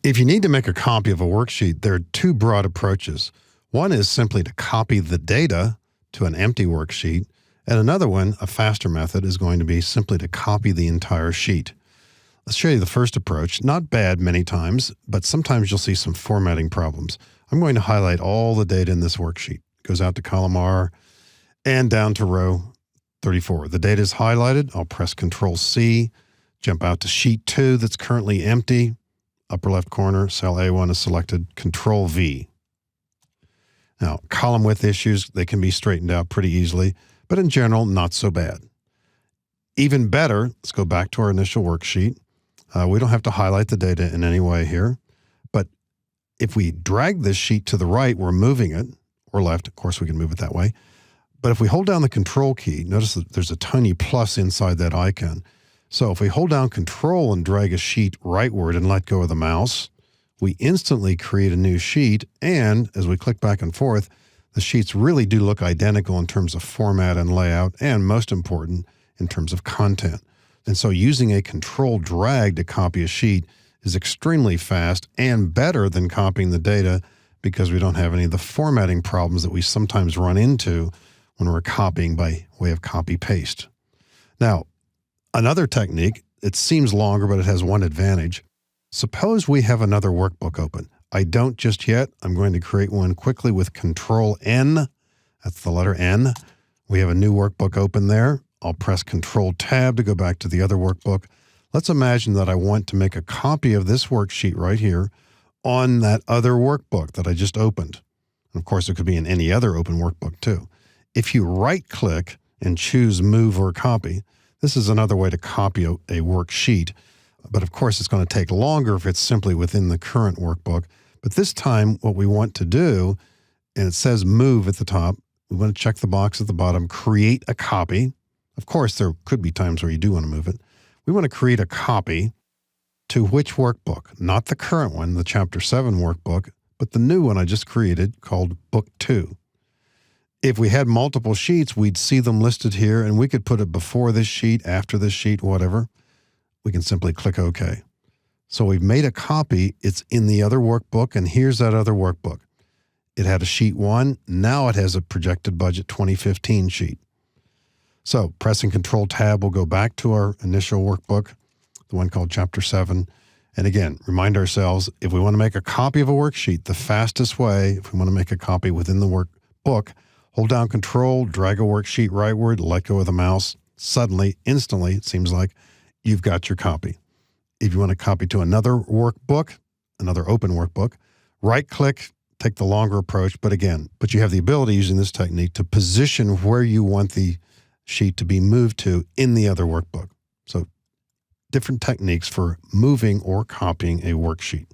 If you need to make a copy of a worksheet, there are two broad approaches. One is simply to copy the data to an empty worksheet, and another one, a faster method, is going to be simply to copy the entire sheet. Let's show you the first approach. Not bad many times, but sometimes you'll see some formatting problems. I'm going to highlight all the data in this worksheet. It goes out to column R and down to row 34. The data is highlighted. I'll press Control-C, jump out to sheet 2 that's currently empty. Upper left corner, cell A1 is selected, Control-V. Now, column width issues, they can be straightened out pretty easily, but in general, not so bad. Even better, let's go back to our initial worksheet. We don't have to highlight the data in any way here, but if we drag this sheet to the right, we're moving it, or left, of course we can move it that way. But if we hold down the Control key, notice that there's a tiny plus inside that icon. So if we hold down Control and drag a sheet rightward and let go of the mouse, we instantly create a new sheet, and as we click back and forth, the sheets really do look identical in terms of format and layout, and most important, in terms of content. And so using a Control drag to copy a sheet is extremely fast and better than copying the data because we don't have any of the formatting problems that we sometimes run into when we're copying by way of copy-paste. Now, another technique, it seems longer, but it has one advantage. Suppose we have another workbook open. I don't just yet. I'm going to create one quickly with Control-N. That's the letter N. We have a new workbook open there. I'll press Control-Tab to go back to the other workbook. Let's imagine that I want to make a copy of this worksheet right here on that other workbook that I just opened. And of course, it could be in any other open workbook too. If you right-click and choose Move or Copy, this is another way to copy a worksheet. But of course, it's going to take longer if it's simply within the current workbook. But this time, what we want to do, and it says Move at the top, we want to check the box at the bottom, Create a Copy. Of course, there could be times where you do want to move it. We want to create a copy to which workbook? Not the current one, the Chapter 7 workbook, but the new one I just created called Book 2. If we had multiple sheets, we'd see them listed here, and we could put it before this sheet, after this sheet, whatever. We can simply click OK. So we've made a copy. It's in the other workbook, and here's that other workbook. It had a sheet 1. Now it has a projected budget 2015 sheet. So pressing Control-Tab will go back to our initial workbook, the one called Chapter 7. And again, remind ourselves, if we want to make a copy of a worksheet, the fastest way, if we want to make a copy within the workbook, hold down Control, drag a worksheet rightward, let go of the mouse. Suddenly, instantly, it seems like, you've got your copy. If you want to copy to another workbook, another open workbook, right-click, take the longer approach. But you have the ability using this technique to position where you want the sheet to be moved to in the other workbook. So different techniques for moving or copying a worksheet.